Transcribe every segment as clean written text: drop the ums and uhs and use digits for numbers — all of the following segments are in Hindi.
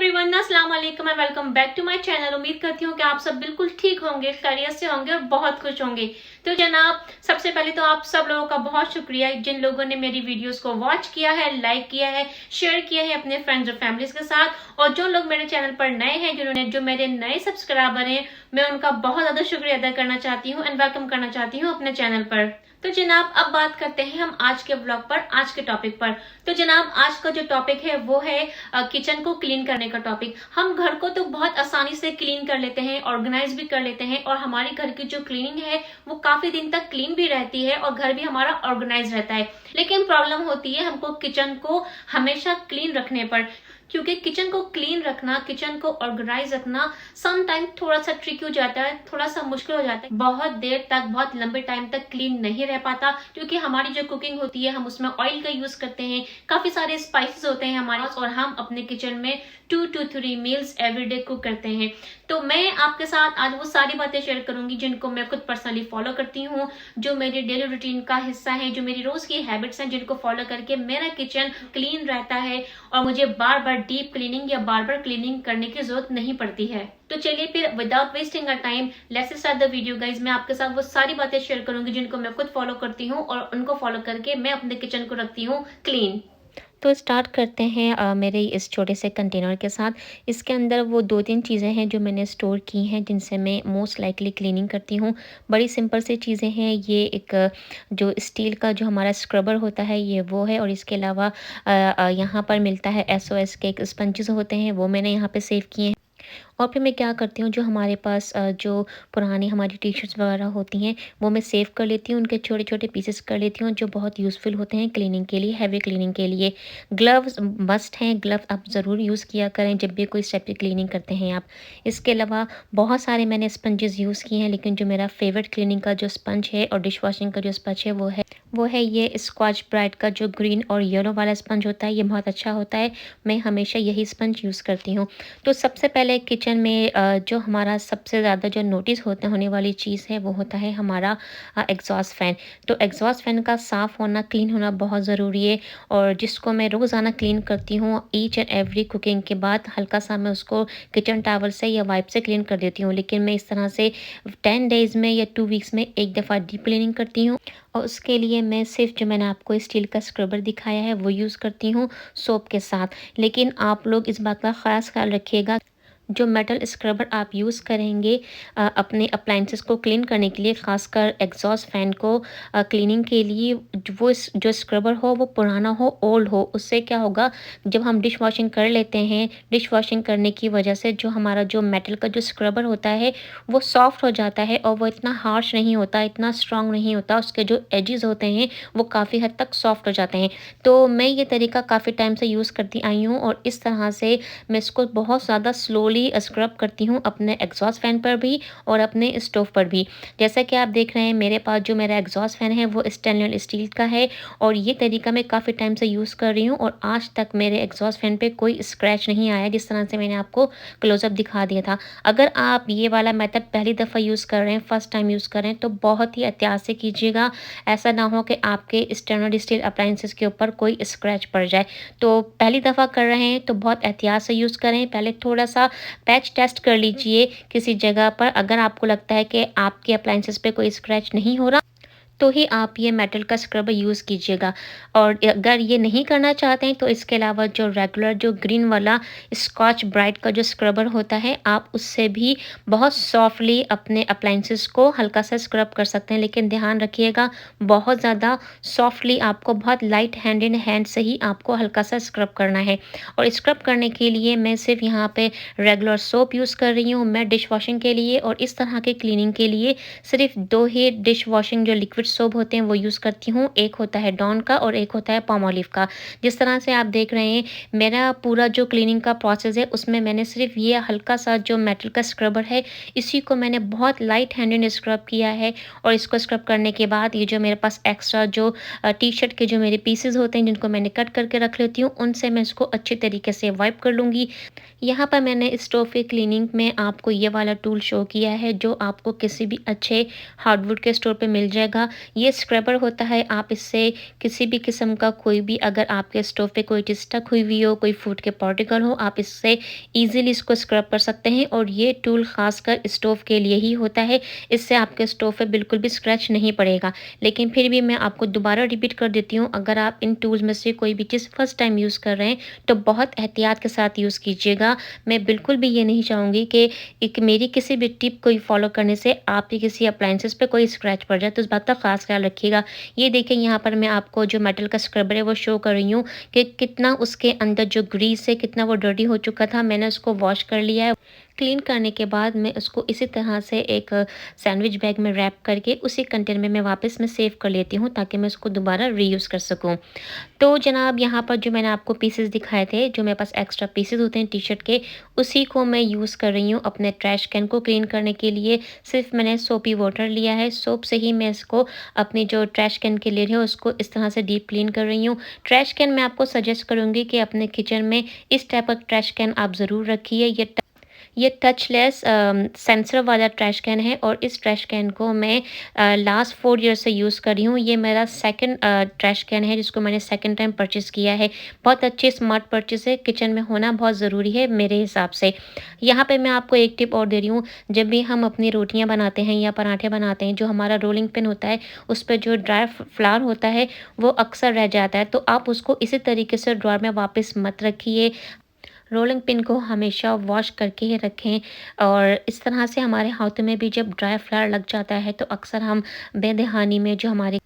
एवरीवन, अस्सलाम वालेकुम and welcome back to my channel. उम्मीद करती हूँ कि आप सब बिल्कुल ठीक होंगे, खैरियत से होंगे और बहुत खुश होंगे। तो जनाब, सबसे पहले तो आप सब लोगों का बहुत शुक्रिया जिन लोगों ने मेरी वीडियोस को वॉच किया है, लाइक किया है, शेयर किया है अपने फ्रेंड्स और फैमिलीज के साथ। और जो लोग मेरे चैनल पर नए हैं, जो मेरे नए सब्सक्राइबर हैं, मैं उनका बहुत ज्यादा शुक्रिया अदा करना चाहती हूँ एंड वेलकम करना चाहती हूँ अपने चैनल पर। तो जनाब, अब बात करते हैं हम आज के ब्लॉग पर, आज के टॉपिक पर। तो जनाब, आज का जो टॉपिक है वो है किचन को क्लीन करने का टॉपिक। हम घर को तो बहुत आसानी से क्लीन कर लेते हैं, ऑर्गेनाइज भी कर लेते हैं और हमारे घर की जो क्लीनिंग है वो काफी दिन तक क्लीन भी रहती है और घर भी हमारा ऑर्गेनाइज रहता है। लेकिन प्रॉब्लम होती है हमको किचन को हमेशा क्लीन रखने पर, क्योंकि किचन को क्लीन रखना, किचन को ऑर्गेनाइज रखना सम टाइम थोड़ा सा ट्रिकी हो जाता है, थोड़ा सा मुश्किल हो जाता है। बहुत देर तक, बहुत लंबे टाइम तक क्लीन नहीं रह पाता, क्योंकि हमारी जो कुकिंग होती है हम उसमें ऑयल का यूज करते हैं, काफी सारे स्पाइसेस होते हैं हमारे पास और हम अपने किचन में 2 to 3 मील्स एवरीडे कुक करते हैं। तो मैं आपके साथ आज वो सारी बातें शेयर करूंगी जिनको मैं खुद पर्सनली फॉलो करती हूँ, जो मेरी डेली रूटीन का हिस्सा है, जो मेरी रोज की हैबिट्स हैं, जिनको फॉलो करके मेरा किचन क्लीन रहता है और मुझे बार बार डीप क्लीनिंग या बार बार क्लीनिंग करने की जरूरत नहीं पड़ती है। तो चलिए फिर without wasting a time let's start the video guys. मैं आपके साथ वो सारी बातें शेयर करूंगी जिनको मैं खुद फॉलो करती हूँ और उनको फॉलो करके मैं अपने किचन को रखती हूँ क्लीन। तो स्टार्ट करते हैं मेरे इस छोटे से कंटेनर के साथ। इसके अंदर वो 2-3 चीज़ें हैं जो मैंने स्टोर की हैं, जिनसे मैं मोस्ट लाइकली क्लीनिंग करती हूँ। बड़ी सिंपल सी चीज़ें हैं। ये एक जो स्टील का जो हमारा स्क्रबर होता है ये वो है, और इसके अलावा यहाँ पर मिलता है SOS के एक स्पंजेस होते हैं, वो मैंने यहाँ पे सेव किए हैं। और फिर मैं क्या करती हूँ, जो हमारे पास जो पुरानी हमारी टी-शर्ट्स वगैरह होती हैं वो मैं सेव कर लेती हूँ, उनके छोटे-छोटे पीसेस कर लेती हूँ जो बहुत यूज़फुल होते हैं क्लीनिंग के लिए, हैवी क्लीनिंग के लिए। ग्लव्स मस्ट हैं, ग्लव्स आप ज़रूर यूज़ किया करें जब भी कोई स्टेप की क्लीनिंग करते हैं आप। इसके अलावा बहुत सारे मैंने स्पंजेस यूज़ किए हैं, लेकिन जो मेरा फेवरेट क्लीनिंग का जो स्पंज है और डिश वॉशिंग का जो स्पंज है वो है ये स्कॉच ब्राइट का जो ग्रीन और येलो वाला स्पंज होता है। ये बहुत अच्छा होता है, मैं हमेशा यही स्पंज यूज़ करती हूँ। तो सबसे पहले किचन में जो हमारा सबसे ज़्यादा जो नोटिस होने वाली चीज़ है वो होता है हमारा एग्जॉस्ट फ़ैन। तो एग्जॉस्ट फ़ैन का साफ़ होना, क्लीन होना बहुत ज़रूरी है, और जिसको मैं रोज़ाना क्लीन करती हूँ। ईच एंड एवरी कुकिंग के बाद हल्का सा मैं उसको किचन टावल से या वाइप से क्लीन कर देती हूँ। लेकिन मैं इस तरह से 10 डेज़ में या 2 वीक्स में एक दफ़ा डीप क्लीनिंग करती हूँ, और उसके लिए मैं सिर्फ जो मैंने आपको स्टील का स्क्रबर दिखाया है वो यूज़ करती हूँ सोप के साथ। लेकिन आप लोग इस बात का ख़ास ख्याल रखिएगा, जो मेटल स्क्रबर आप यूज़ करेंगे अपने अप्लाइंसेस को क्लीन करने के लिए, ख़ासकर एग्जॉस्ट फ़ैन को क्लीनिंग के लिए, जो स्क्रबर हो वो पुराना हो, ओल्ड हो। उससे क्या होगा, जब हम डिश वॉशिंग कर लेते हैं, डिश वॉशिंग करने की वजह से जो हमारा जो मेटल का जो स्क्रबर होता है वो सॉफ्ट हो जाता है और वो इतना हार्श नहीं होता, इतना स्ट्रॉन्ग नहीं होता। उसके जो एजेस होते हैं वो काफ़ी हद तक सॉफ्ट हो जाते हैं। तो मैं ये तरीका काफ़ी टाइम से यूज़ करती आई हूँ, और इस तरह से मैं इसको बहुत ज़्यादा स्लोली स्क्रब करती हूँ अपने एग्जॉस्ट फ़ैन पर भी और अपने स्टोव पर भी। जैसा कि आप देख रहे हैं, मेरे पास जो मेरा एग्जॉस्ट फ़ैन है वो स्टेनलेस स्टील का है, और ये तरीका मैं काफ़ी टाइम से यूज़ कर रही हूँ, और आज तक मेरे एग्जॉस्ट फ़ैन पे कोई स्क्रैच नहीं आया, जिस तरह से मैंने आपको क्लोज़अप दिखा दिया था। अगर आप ये वाला मेथड पहली दफ़ा यूज़ कर रहे हैं, फर्स्ट टाइम यूज़ कर रहे हैं, तो बहुत ही एहतियात से कीजिएगा। ऐसा ना हो कि आपके स्टेनलेस स्टील अप्लायंसेस के ऊपर कोई स्क्रैच पड़ जाए। तो पहली दफ़ा कर रहे हैं तो बहुत एहतियात से यूज़ करें। पहले थोड़ा सा पैच टेस्ट कर लीजिए किसी जगह पर। अगर आपको लगता है कि आपके अप्लायंसेस पे कोई स्क्रैच नहीं हो रहा, तो ही आप ये मेटल का स्क्रबर यूज़ कीजिएगा। और अगर ये नहीं करना चाहते हैं तो इसके अलावा जो रेगुलर जो ग्रीन वाला स्कॉच ब्राइट का जो स्क्रबर होता है, आप उससे भी बहुत सॉफ्टली अपने अप्लायंसेस को हल्का सा स्क्रब कर सकते हैं। लेकिन ध्यान रखिएगा, बहुत ज़्यादा सॉफ्टली आपको, बहुत लाइट हैंड से ही आपको हल्का सा स्क्रब करना है। और स्क्रब करने के लिए मैं सिर्फ यहाँ पे रेगुलर सोप यूज़ कर रही हूँ मैं डिश वॉशिंग के लिए, और इस तरह के क्लीनिंग के लिए सिर्फ 2 ही डिश वॉशिंग जो लिक्विड सोप होते हैं वो यूज़ करती हूँ। एक होता है डॉन का और एक होता है पामोलिव का। जिस तरह से आप देख रहे हैं, मेरा पूरा जो क्लीनिंग का प्रोसेस है उसमें मैंने सिर्फ ये हल्का सा जो मेटल का स्क्रबर है, इसी को मैंने बहुत लाइट हैंडेड स्क्रब किया है। और इसको स्क्रब करने के बाद ये जो मेरे पास एक्स्ट्रा जो टी-शर्ट के जो मेरे पीसेस होते हैं जिनको मैंने कट करके रख लेती हूँ, उनसे मैं इसको अच्छी तरीके से वाइप कर लूँगी। यहाँ पर मैंने स्टोव की क्लीनिंग में आपको ये वाला टूल शो किया है, जो आपको किसी भी अच्छे हार्डवुड के स्टोर पे मिल जाएगा। ये स्क्रबर होता है, आप इससे किसी भी किस्म का कोई भी, अगर आपके स्टोव पे कोई चीज़ स्टक हुई हुई हो, कोई फूड के पार्टिकल हो, आप इससे ईज़िली इसको स्क्रब कर सकते हैं। और ये टूल ख़ासकर स्टोव के लिए ही होता है, इससे आपके स्टोव पे बिल्कुल भी स्क्रैच नहीं पड़ेगा। लेकिन फिर भी मैं आपको दोबारा रिपीट कर देती हूँ, अगर आप इन टूल्स में से कोई भी चीज़ फर्स्ट टाइम यूज़ कर रहे हैं तो बहुत एहतियात के साथ यूज़ कीजिएगा। मैं बिल्कुल भी ये नहीं चाहूँगी कि एक मेरी किसी भी टिप को फॉलो करने से आपके किसी अप्लायंसेस पे कोई स्क्रैच पड़ जाए, तो इस बात का ख़ास ख्याल रखिएगा। ये देखें, यहाँ पर मैं आपको जो मेटल का स्क्रबर है वो शो कर रही हूँ कि कितना उसके अंदर जो ग्रीस है कितना वो डर्टी हो चुका था। मैंने उसको वॉश कर लिया है। क्लीन करने के बाद मैं उसको इसी तरह से एक सैंडविच बैग में रैप करके उसी कंटेनर में मैं वापस में सेव कर लेती हूँ, ताकि मैं उसको दोबारा रीयूज़ कर सकूँ। तो जनाब, यहाँ पर जो मैंने आपको पीसेस दिखाए थे, जो मेरे पास एक्स्ट्रा पीसेस होते हैं टी-शर्ट के, उसी को मैं यूज़ कर रही हूँ अपने ट्रैश कैन को क्लीन करने के लिए। सिर्फ मैंने सोपी वाटर लिया है, सोप से ही मैं इसको अपनी जो ट्रैश कैन की लिड है उसको इस तरह से डीप क्लीन कर रही हूँ। ट्रैश कैन मैं आपको सजेस्ट करूँगी कि अपने किचन में इस टाइप का ट्रैश कैन आप ज़रूर रखिए। ये टचलेस सेंसर वाला ट्रैश कैन है और इस ट्रैश कैन को मैं लास्ट 4 ईयर से यूज़ कर रही हूँ। ये मेरा सेकंड ट्रैश कैन है जिसको मैंने सेकंड टाइम परचेज़ किया है। बहुत अच्छी स्मार्ट परचेज़ है, किचन में होना बहुत ज़रूरी है मेरे हिसाब से। यहाँ पे मैं आपको एक टिप और दे रही हूँ, जब भी हम अपनी रोटियाँ बनाते हैं या पराठे बनाते हैं, जो हमारा रोलिंग पिन होता है उस पे जो ड्राई फ्लावर होता है वो अक्सर रह जाता है, तो आप उसको इसी तरीके से ड्रॉअर में वापस मत रखिए। रोलिंग पिन को हमेशा वॉश करके ही रखें। और इस तरह से हमारे हाथों में भी जब ड्राई फ्लावर लग जाता है तो अक्सर हम बेदहानी में जो हमारे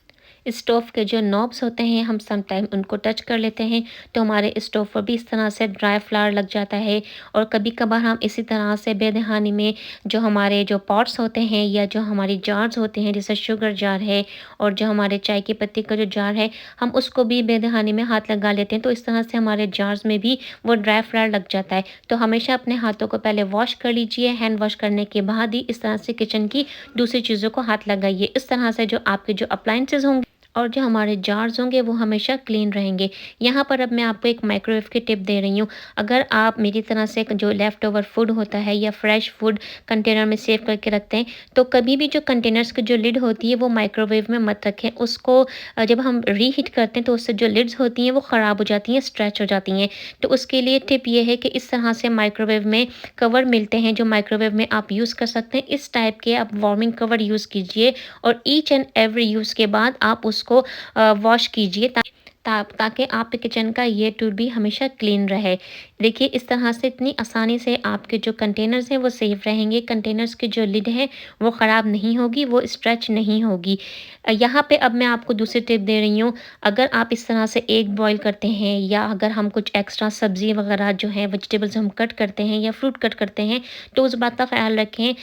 स्टोव के जो नॉब्स होते हैं हम सम टाइम उनको टच कर लेते हैं, तो हमारे स्टोव पर भी इस तरह से ड्राई फ्लावर लग जाता है। और कभी कभार हम इसी तरह से बेदहानी में जो हमारे जो पॉट्स होते हैं या जो हमारी जार्स होते हैं, जैसे शुगर जार है और जो हमारे चाय की पत्ती का जो जार है, हम उसको भी बेदहानी में हाथ लगा लेते हैं, तो इस तरह से हमारे जार्स में भी वो ड्राई फ्लावर लग जाता है। तो हमेशा अपने हाथों को पहले वॉश कर लीजिए, हैंड वॉश करने के बाद ही इस तरह से किचन की दूसरी चीज़ों को हाथ लगाइए। इस तरह से जो आपके जो अप्लायंसेस होंगे और जो हमारे जार्स होंगे वो हमेशा क्लीन रहेंगे। यहाँ पर अब मैं आपको एक माइक्रोवेव की टिप दे रही हूँ। अगर आप मेरी तरह से जो लेफ़्ट ओवर फूड होता है या फ्रेश फूड कंटेनर में सेव करके रखते हैं, तो कभी भी जो कंटेनर्स की जो लिड होती है वो माइक्रोवेव में मत रखें। उसको जब हम रीहीट करते हैं तो उससे जो लिड्स होती हैं वो ख़राब हो जाती हैं, स्ट्रेच हो जाती हैं। तो उसके लिए टिप ये है कि इस तरह से माइक्रोवेव में कवर मिलते हैं जो माइक्रोवेव में आप यूज़ कर सकते हैं। इस टाइप के आप वार्मिंग कवर यूज़ कीजिए और ईच एंड एवरी यूज़ के बाद आप उसको वॉश कीजिए, ताकि आपके किचन का ये टूल भी हमेशा क्लीन रहे। देखिए, इस तरह से इतनी आसानी से आपके जो कंटेनर्स हैं वो सेफ रहेंगे। कंटेनर्स की जो लिड है वो ख़राब नहीं होगी, वो स्ट्रेच नहीं होगी। यहाँ पे अब मैं आपको दूसरी टिप दे रही हूँ। अगर आप इस तरह से एग बॉईल करते हैं या अगर हम कुछ एक्स्ट्रा सब्ज़ी वगैरह जो है वेजिटेबल्स हम कट करते हैं या फ्रूट कट करते हैं, तो उस बात का ख़्याल रखें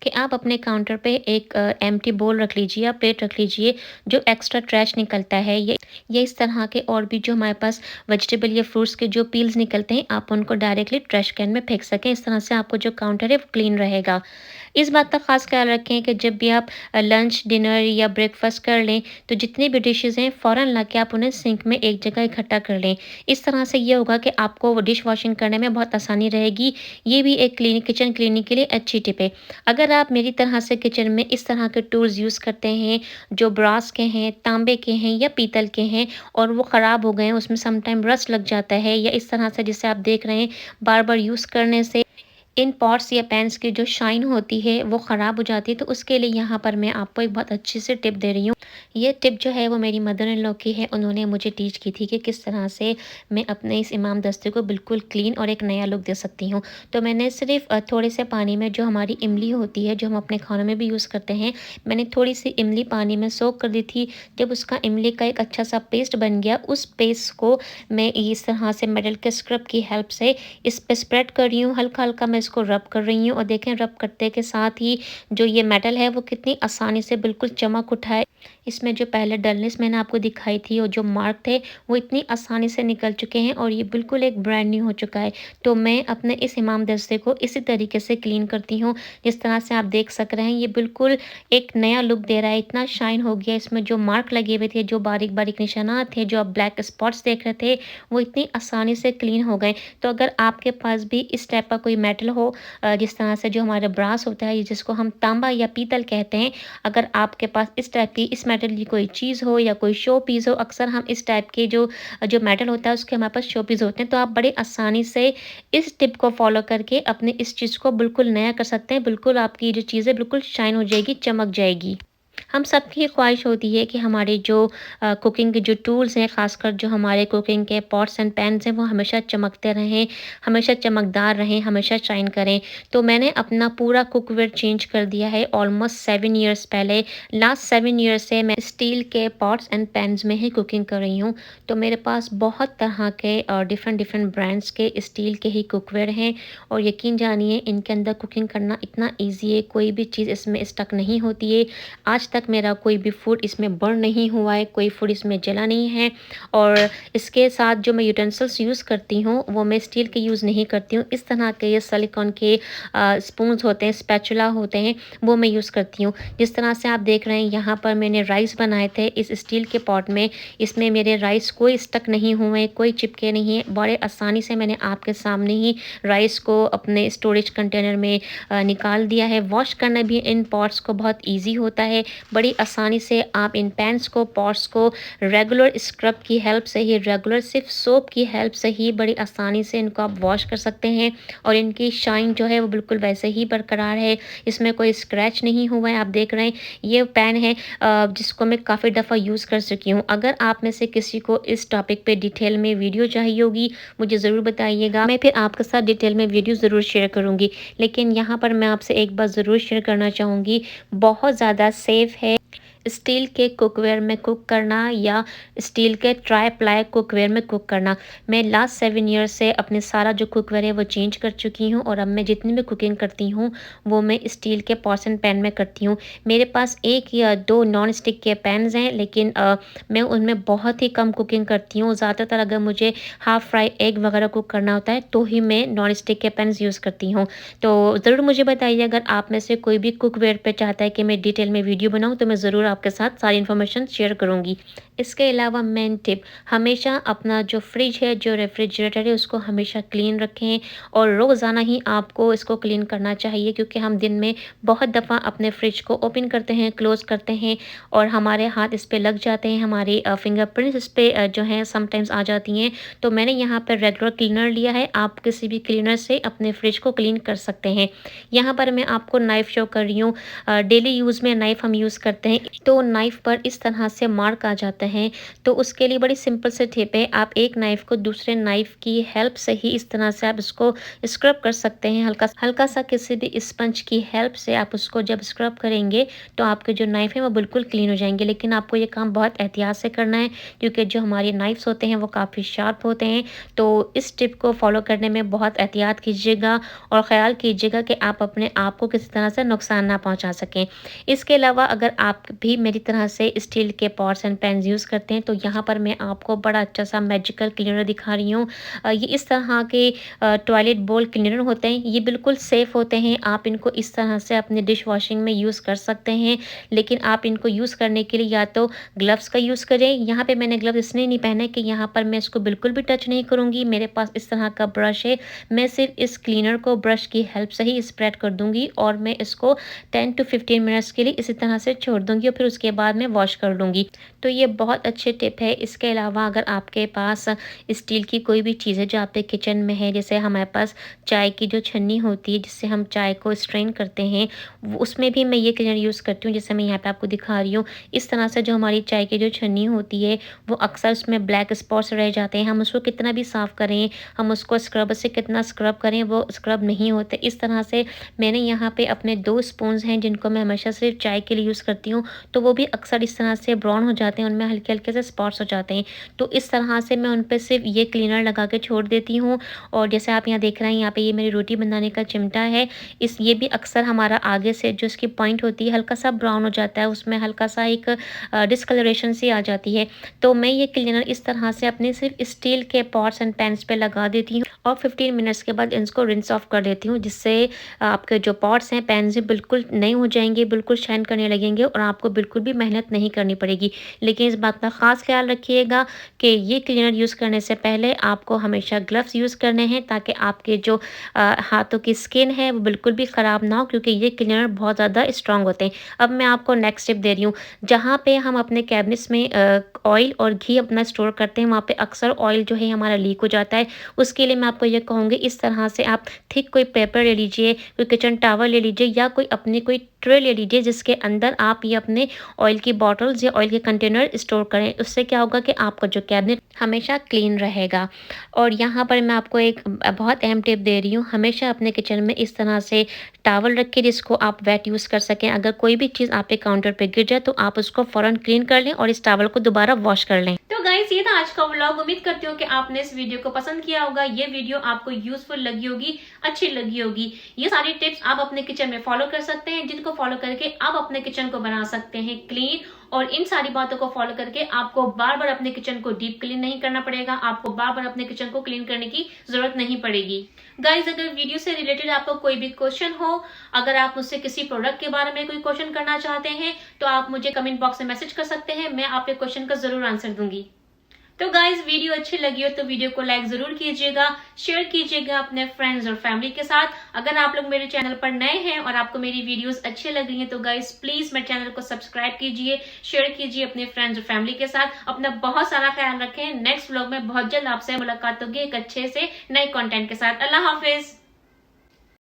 कि आप अपने काउंटर पे एक एम्प्टी बोल रख लीजिए या प्लेट रख लीजिए। जो एक्स्ट्रा ट्रैश निकलता है ये इस तरह के और भी जो हमारे पास वेजिटेबल या फ्रूट्स के जो पील्स निकलते हैं, आप उनको डायरेक्टली ट्रैश कैन में फेंक सकें। इस तरह से आपको जो काउंटर है वो क्लीन रहेगा। इस बात का ख़ास ख्याल रखें कि जब भी आप लंच, डिनर या ब्रेकफास्ट कर लें, तो जितनी भी डिशेज़ हैं फ़ौरन ला के आप उन्हें सिंक में एक जगह इकट्ठा कर लें। इस तरह से ये होगा कि आपको डिश वॉशिंग करने में बहुत आसानी रहेगी। ये भी एक किचन क्लीनिंग के लिए अच्छी टिप है। अगर आप मेरी तरह से किचन में इस तरह के टूल्स यूज़ करते हैं जो ब्रास के हैं, तांबे के हैं या पीतल के हैं और वो ख़राब हो गए हैं, उसमें सम टाइम रस्ट लग जाता है, या इस तरह से जिसे आप देख रहे हैं बार-बार यूज़ करने से इन पॉट्स या पैन्स की जो शाइन होती है वो ख़राब हो जाती है, तो उसके लिए यहाँ पर मैं आपको एक बहुत अच्छी सी टिप दे रही हूँ। ये टिप जो है वो मेरी मदर इन लॉ की है। उन्होंने मुझे टीच की थी कि किस तरह से मैं अपने इस इमाम दस्ते को बिल्कुल क्लीन और एक नया लुक दे सकती हूँ। तो मैंने सिर्फ थोड़े से पानी में जो हमारी इमली होती है, जो हम अपने खानों में भी यूज़ करते हैं, मैंने थोड़ी सी इमली पानी में सोक कर दी थी। जब उसका इमली का एक अच्छा सा पेस्ट बन गया, उस पेस्ट को मैं इस तरह से मेटल के स्क्रब की हेल्प से इस पे स्प्रेड कर रही हूँ। हल्का-हल्का मैं इसको रब कर रही हूँ और देखें, रब करते के साथ ही जो ये मेटल है वो कितनी आसानी से बिल्कुल चमक उठा है। इसमें जो पहले डलनेस मैंने आपको दिखाई थी और जो मार्क थे वो इतनी आसानी से निकल चुके हैं और ये बिल्कुल एक ब्रांड न्यू हो चुका है। तो मैं अपने इस इमाम दस्ते को इसी तरीके से क्लीन करती हूँ। जिस तरह से आप देख सक रहे हैं ये बिल्कुल एक नया लुक दे रहा है, इतना शाइन हो गया। इसमें जो मार्क लगे हुए थे, जो बारीक-बारीक निशानात थे, जो आप ब्लैक स्पॉट्स देख रहे थे, वो इतनी आसानी से क्लीन हो गए। तो अगर आपके पास भी इस टाइप का कोई मेटल हो, जिस तरह से जो हमारा ब्रास होता है जिसको हम तांबा या पीतल कहते हैं, अगर आपके पास इस टाइप की इस मेटल मेटल की कोई चीज़ हो या कोई शो पीस हो, अक्सर हम इस टाइप के जो जो मेटल होता है उसके हमारे पास शो पीस होते हैं। तो आप बड़े आसानी से इस टिप को फॉलो करके अपने इस चीज़ को बिल्कुल नया कर सकते हैं। बिल्कुल आपकी जो चीज़ है बिल्कुल शाइन हो जाएगी, चमक जाएगी। हम सबकी ख्वाहिश होती है कि हमारे जो कुकिंग के जो टूल्स हैं, ख़ासकर जो हमारे कुकिंग के पॉट्स एंड पैन्स हैं, वो हमेशा चमकते रहें, हमेशा चमकदार रहें, हमेशा शाइन करें। तो मैंने अपना पूरा कुकवेयर चेंज कर दिया है ऑलमोस्ट 7 ईयर्स पहले। लास्ट 7 ईयर्स से मैं स्टील के पॉट्स एंड पैन्स में ही कुकिंग कर रही हूँ। तो मेरे पास बहुत तरह के डिफ़रेंट डिफ़रेंट ब्रांड्स के स्टील के ही कुकवेयर हैं और यकीन जानिए इनके अंदर कुकिंग करना इतना ईज़ी है, कोई भी चीज़ इसमें स्टक नहीं होती है। आज तक मेरा कोई भी फूड इसमें बर्न नहीं हुआ है, कोई फूड इसमें जला नहीं है। और इसके साथ जो मैं यूटेंसिल्स यूज़ करती हूँ वो मैं स्टील के यूज़ नहीं करती हूँ। इस तरह के ये सिलिकॉन के स्पून्स होते हैं, स्पैचुला होते हैं, वो मैं यूज़ करती हूँ। जिस तरह से आप देख रहे हैं यहाँ पर मैंने राइस बनाए थे इस स्टील के पॉट में। इसमें मेरे राइस कोई स्टक नहीं हुए, कोई चिपके नहीं है। बड़े आसानी से मैंने आपके सामने ही राइस को अपने स्टोरेज कंटेनर में निकाल दिया है। वॉश करना भी इन पॉट्स को बहुत ईजी होता है। बड़ी आसानी से आप इन पैन्स को, पॉट्स को रेगुलर स्क्रब की हेल्प से ही, रेगुलर सिर्फ सोप की हेल्प से ही बड़ी आसानी से इनको आप वॉश कर सकते हैं और इनकी शाइन जो है वो बिल्कुल वैसे ही बरकरार है। इसमें कोई स्क्रैच नहीं हुआ है। आप देख रहे हैं ये पैन है जिसको मैं काफ़ी दफ़ा यूज़ कर चुकी हूँ। अगर आप में से किसी को इस टॉपिक पे डिटेल में वीडियो चाहिए होगी मुझे ज़रूर बताइएगा, मैं फिर आपके साथ डिटेल में वीडियो ज़रूर शेयर करूँगी। लेकिन यहाँ पर मैं आपसे एक बात ज़रूर शेयर करना चाहूँगी, बहुत ज़्यादा सेफ़ है स्टील के कुकवेयर में कुक करना या स्टील के ट्राई प्लाई कुकवेयर में कुक करना। मैं लास्ट 7 ईयर्स से अपने सारा जो कुकवेयर है वो चेंज कर चुकी हूँ और अब मैं जितनी भी कुकिंग करती हूँ वो मैं स्टील के पॉट्स एंड पैन में करती हूँ। मेरे पास 1 या 2 नॉन स्टिक के पैन्स हैं लेकिन मैं उनमें बहुत ही कम कुकिंग करती हूँ। ज़्यादातर अगर मुझे हाफ़ फ्राई एग वगैरह कुक करना होता है तो ही मैं नॉन स्टिक के पैन्स यूज़ करती हूँ। तो ज़रूर मुझे बताइए अगर आप में से कोई भी कुकवेयर पे चाहता है कि मैं डिटेल में वीडियो बनाऊँ तो मैं ज़रूर आपके साथ सारी इन्फॉर्मेशन शेयर करूँगी। इसके अलावा मेन टिप, हमेशा अपना जो फ्रिज है, जो रेफ्रिजरेटर है उसको हमेशा क्लीन रखें और रोज़ाना ही आपको इसको क्लीन करना चाहिए क्योंकि हम दिन में बहुत दफ़ा अपने फ्रिज को ओपन करते हैं, क्लोज़ करते हैं और हमारे हाथ इस पे लग जाते हैं, हमारी फिंगरप्रिंट्स इस पे जो हैं समटाइम्स आ जाती हैं। तो मैंने यहाँ पर रेगुलर क्लीनर लिया है, आप किसी भी क्लीनर से अपने फ्रिज को क्लीन कर सकते हैं। यहाँ पर मैं आपको नाइफ़ शो कर रही हूँ। डेली यूज़ में नाइफ़ हम यूज़ करते हैं तो नाइफ़ पर इस तरह से मार्क आ जाते हैं। तो उसके लिए बड़ी सिंपल से टिप है, आप एक नाइफ़ को दूसरे नाइफ़ की हेल्प से ही इस तरह से आप इसको स्क्रब कर सकते हैं। हल्का सा किसी भी स्पंज की हेल्प से आप उसको जब स्क्रब करेंगे तो आपके जो नाइफ़ है वो बिल्कुल क्लीन हो जाएंगे। लेकिन आपको ये काम बहुत एहतियात से करना है क्योंकि जो हमारे नाइफ्स होते हैं वो काफ़ी शार्प होते हैं। तो इस टिप को फॉलो करने में बहुत एहतियात कीजिएगा और ख़्याल कीजिएगा कि आप अपने आप को किसी तरह से नुकसान ना पहुँचा सकें। इसके अलावा अगर आप भी मेरी तरह से स्टील के पॉट्स एंड पैन्स यूज़ करते हैं तो यहाँ पर मैं आपको बड़ा अच्छा सा मैजिकल क्लीनर दिखा रही हूँ। ये इस तरह के टॉयलेट बोल क्लीनर होते हैं, ये बिल्कुल सेफ़ होते हैं। आप इनको इस तरह से अपने डिश वॉशिंग में यूज़ कर सकते हैं लेकिन आप इनको यूज़ करने के लिए या तो ग्लव्स का यूज़ करें। यहाँ पे मैंने ग्लव्स इसलिए नहीं पहने कि यहाँ पर मैं इसको बिल्कुल भी टच नहीं करूँगी। मेरे पास इस तरह का ब्रश है, मैं सिर्फ इस क्लीनर को ब्रश की हेल्प से ही स्प्रेड कर दूँगी और मैं इसको 10 to 15 मिनट्स के लिए इसी तरह से छोड़ दूँगी और फिर उसके बाद मैं वॉश कर लूँगी। तो ये बहुत अच्छे टिप है। इसके अलावा अगर आपके पास स्टील की कोई भी चीज़ है जो आपके किचन में है, जैसे हमारे पास चाय की जो छन्नी होती है जिससे हम चाय को स्ट्रेन करते हैं, उसमें भी मैं ये क्लीनर यूज़ करती हूँ जैसे मैं यहाँ पे आपको दिखा रही हूँ। इस तरह से जो हमारी चाय की जो छन्नी होती है वो अक्सर उसमें ब्लैक स्पॉट्स रह जाते हैं। हम उसको कितना भी साफ़ करें, हम उसको स्क्रब से कितना स्क्रब करें वो स्क्रब नहीं होते। इस तरह से मैंने यहाँ पे अपने 2 स्पून्स हैं जिनको मैं हमेशा सिर्फ चाय के लिए यूज़ करती हूँ, तो वो भी अक्सर इस तरह से ब्राउन हो जाते हैं, उनमें हल्के-हल्के से स्पॉट्स हो जाते हैं। तो इस तरह से मैं उन पे सिर्फ ये क्लीनर लगा के छोड़ देती हूँ। और जैसे आप यहाँ देख रहे हैं, यहाँ पे ये मेरी रोटी बनाने का चिमटा है। ये भी अक्सर हमारा आगे से जो इसकी पॉइंट होती है हल्का सा ब्राउन हो जाता है, उसमें हल्का सा एक डिस्कलरेशन सी आ जाती है। तो मैं ये क्लीनर इस तरह से अपने सिर्फ स्टील के पॉट्स एंड पैन्स पे लगा देती हूँ और 15 मिनट्स के बाद इसको रिंस ऑफ कर देती हूँ, जिससे आपके जो पॉट्स हैं पैन से बिल्कुल नए हो जाएंगे, बिल्कुल शाइन करने लगेंगे और आपको बिल्कुल भी मेहनत नहीं करनी पड़ेगी। लेकिन इस बात का ख़ास ख्याल रखिएगा कि ये क्लीनर यूज़ करने से पहले आपको हमेशा ग्लव्स यूज़ करने हैं, ताकि आपके जो हाथों की स्किन है वो बिल्कुल भी ख़राब ना हो, क्योंकि ये क्लीनर बहुत ज़्यादा स्ट्रॉन्ग होते हैं। अब मैं आपको नेक्स्ट टिप दे रही हूँ। जहाँ पे हम अपने कैबिनेट्स में ऑयल और घी अपना स्टोर करते हैं, वहाँ पे अक्सर ऑयल जो है हमारा लीक हो जाता है। उसके लिए मैं आपको ये कहूँगी, इस तरह से आप थिक कोई पेपर ले लीजिए, कोई किचन टॉवल ले लीजिए, या कोई अपनी कोई ट्रे ले लीजिए जिसके अंदर आप ये अपने ऑयल की बॉटल्स या ऑयल के कंटेनर स्टोर करें। उससे क्या होगा कि आपका जो कैबिनेट हमेशा क्लीन रहेगा। और यहाँ पर मैं आपको एक बहुत अहम टिप दे रही हूँ, हमेशा अपने किचन में इस तरह से टॉवल रखें जिसको आप वेट यूज़ कर सकें। अगर कोई भी चीज़ आपके काउंटर पे गिर जाए तो आप उसको फ़ौरन क्लीन कर लें और इस टॉवल को दोबारा वॉश कर लें। तो गाइस, ये था आज का व्लॉग। उम्मीद करती हूँ कि आपने इस वीडियो को पसंद किया होगा। ये वीडियो आपको यूजफुल लगी होगी, अच्छी लगी होगी। ये सारी टिप्स आप अपने किचन में फॉलो कर सकते हैं, जिनको फॉलो करके आप अपने किचन को बना सकते हैं क्लीन। और इन सारी बातों को फॉलो करके आपको बार बार अपने किचन को डीप क्लीन नहीं करना पड़ेगा, आपको बार बार अपने किचन को क्लीन करने की जरूरत नहीं पड़ेगी। गाइज, अगर वीडियो से रिलेटेड आपको कोई भी क्वेश्चन हो, अगर आप मुझसे किसी प्रोडक्ट के बारे में कोई क्वेश्चन करना चाहते हैं, तो आप मुझे कमेंट बॉक्स में मैसेज कर सकते हैं, मैं आपके क्वेश्चन का जरूर आंसर दूंगी। तो गाइज, वीडियो अच्छी लगी हो तो वीडियो को लाइक जरूर कीजिएगा, शेयर कीजिएगा अपने फ्रेंड्स और फैमिली के साथ। अगर आप लोग मेरे चैनल पर नए हैं और आपको मेरी वीडियोस अच्छी लग रही हैं तो गाइज प्लीज मेरे चैनल को सब्सक्राइब कीजिए, शेयर कीजिए अपने फ्रेंड्स और फैमिली के साथ। अपना बहुत सारा ख्याल रखें। नेक्स्ट व्लॉग में बहुत जल्द आपसे मुलाकात होगी एक अच्छे से नए कॉन्टेंट के साथ। अल्लाह हाफिज।